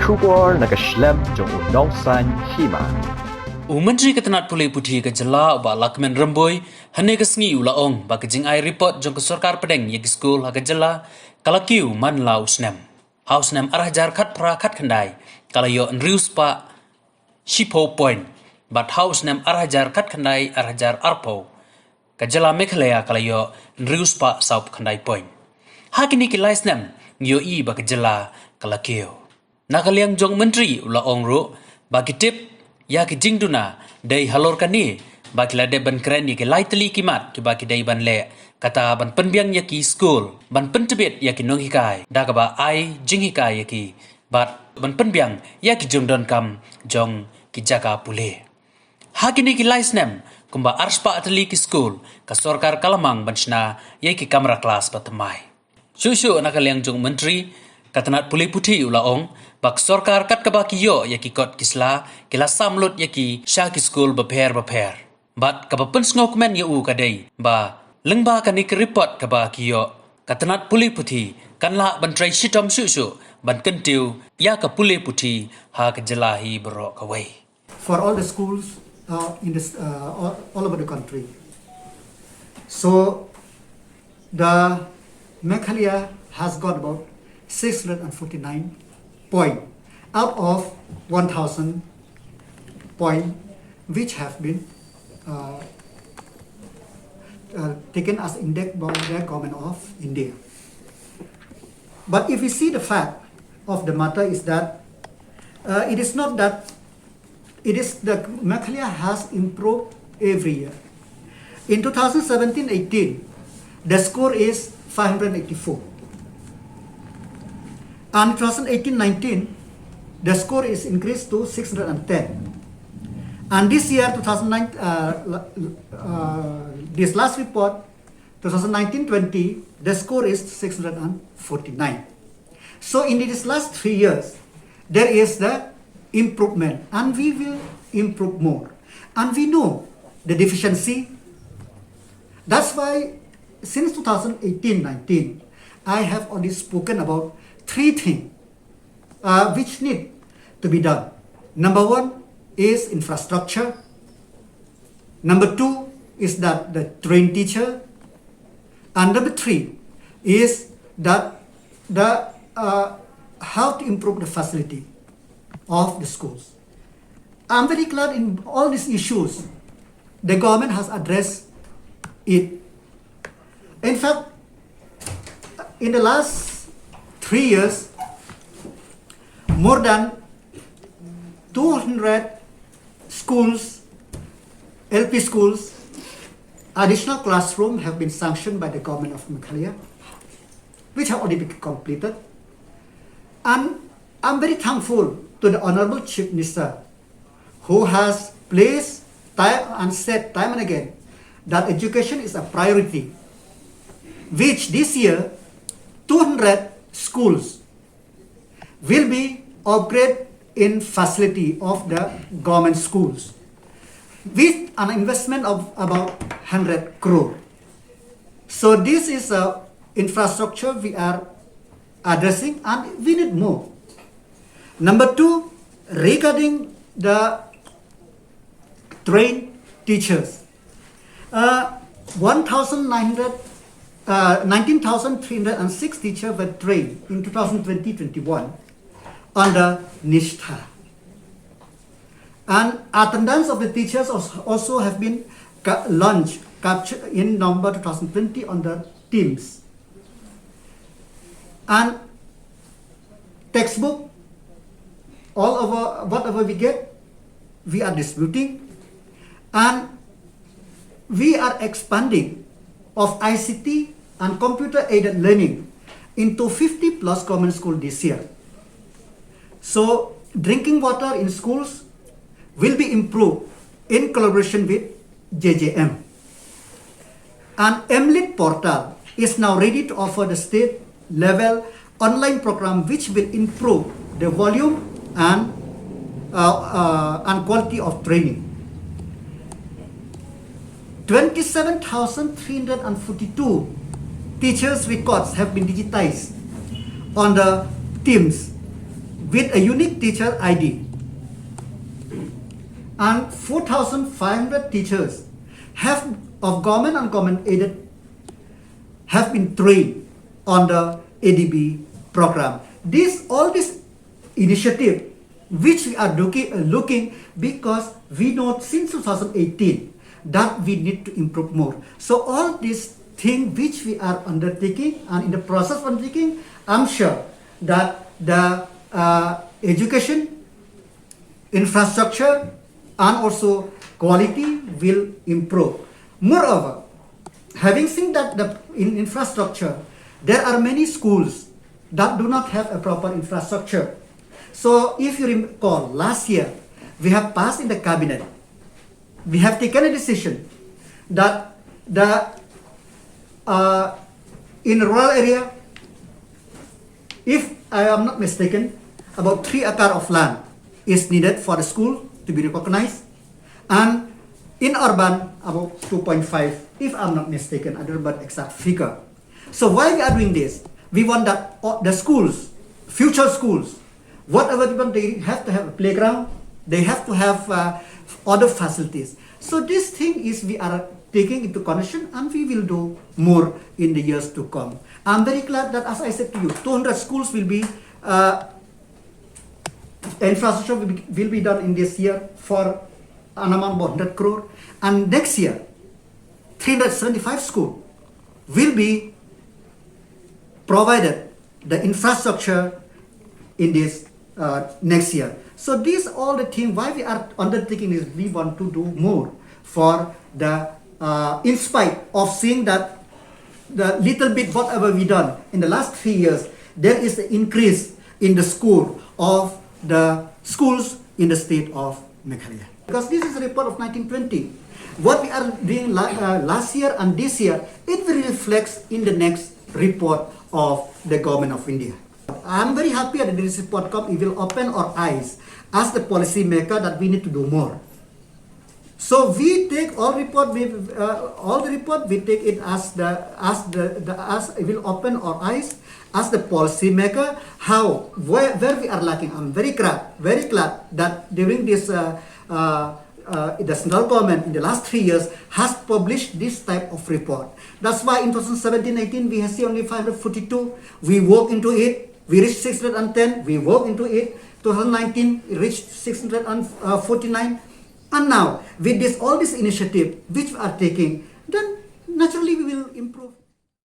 Shugor nakaslem jong unong san hima. Menteri Ketenat Pulih Putih ke Jela ba Lakmen Remboy hane ke sengi ulaong ba ke jing ai report jong ke Sarkar Pedeng ye ke skul ha ke Jela kala kiu man lau snem. House nem arah jar khat pra khat khandai kala yo enrius pa shipo point but house nem arah jar khat khandai arah jar arpo ke Jela Meghalaya kala yo enrius pa saup khandai point. Hakini ki lais nem yo I ba ke Jela kala kiu. Nakaliang jong menteri ulaong ro ba ki tip ya ki jingduna dei halor kani bakila de ban krani ke lightly kimat ki baki dei ban le kata ban penbiang ya ki school ban pentebet ya ki nong hikai daga ba ai jing hikai ya ki bat ban penbiang ya ki jongdon kam jong ki jaga pule hakini ki licenem kumba arspa atli ki school ka sarkar kalamang banchna ya ki kamera class patamai shushu nakaliang jong menteri Ketenat Pulih Putih ulaong bak sarkar kat kabaki yo ya ki kot kisla kila samlut ya ki sha ki school baper bat kapapen ngok men ya u kadai ba lengba kani ki report kabaki yo Ketenat Pulih Putih kanla ban trai shitom shu ban kentiu ya ka Pulih Putih ha ka jelahi bro kawai for all the schools in this all over the country. So the Meghalaya has got about 649 point out of 1,000 point which have been taken as index by the government of India. But if we see the fact of the matter is that it is not that it is the Meghalaya has improved every year. In 2017-18, the score is 584. And 2018-19, the score is increased to 610. And this year, this last report, 2019-20, the score is 649. So in these last 3 years, there is the improvement, and we will improve more. And we know the deficiency. That's why since 2018-19, I have already spoken about 3 things which need to be done. Number 1 is infrastructure. Number 2 is that the trained teacher. And number 3 is that the how to improve the facility of the schools. I'm very glad in all these issues, the government has addressed it. In fact, in the last 3 years, more than 200 schools, LP schools, additional classrooms have been sanctioned by the government of Meghalaya, which have already been completed. And I'm very thankful to the Honorable Chief Minister, who has placed time and said time and again that education is a priority, which this year 200 schools will be upgraded in facility of the government schools with an investment of about 100 crore. So this is a infrastructure we are addressing, and we need more. Number 2, regarding the trained teachers, 19,306 teachers were trained in 2020-21 under Nishtha. And attendance of the teachers also have been launched, captured in November 2020 under Teams. And textbook, all over whatever we get, we are distributing, and we are expanding of ICT and computer-aided learning into 50 plus government schools this year. So drinking water in schools will be improved in collaboration with JJM. And MLIT portal is now ready to offer the state-level online program which will improve the volume and quality of training. 27,342 teachers' records have been digitized on the Teams with a unique teacher ID. And 4,500 teachers have of government and government aided have been trained on the ADB program. All this initiative which we are looking because we know since 2018 that we need to improve more. So all these things which we are undertaking and in the process of undertaking, I'm sure that the education, infrastructure and also quality will improve. Moreover, having seen that in infrastructure, there are many schools that do not have a proper infrastructure. So if you recall, last year, we have passed in the cabinet, we have taken a decision that in rural area, if I am not mistaken, about 3 acre of land is needed for the school to be recognized, and in urban about 2.5, if I'm not mistaken. I don't know the exact figure. So why we are doing this? We want that the schools, future schools, whatever they have to have a playground, they have to have other facilities. So this thing is we are taking into consideration and we will do more in the years to come. I'm very glad that, as I said to you, 200 schools will be infrastructure will be done in this year for an amount of 100 crore, and next year 375 schools will be provided the infrastructure in this next year. So these all the things why we are undertaking is we want to do more for the in spite of seeing that the little bit whatever we done in the last 3 years, there is an increase in the score of the schools in the state of Meghalaya. Because this is a report of 1920. What we are doing last year and this year, it will reflect in the next report of the government of India. I am very happy that this report comes. It will open our eyes as the policy maker that we need to do more. So we take all the report. We take it as it will open our eyes as the policy maker. Where we are lacking. I'm very glad that during this the central government in the last 3 years has published this type of report. That's why in 2017-18 we have seen only 542. We work into it. We reached 610. We work into it. 2019 reached 649. And now with all this initiative which we are taking, then naturally we will improve.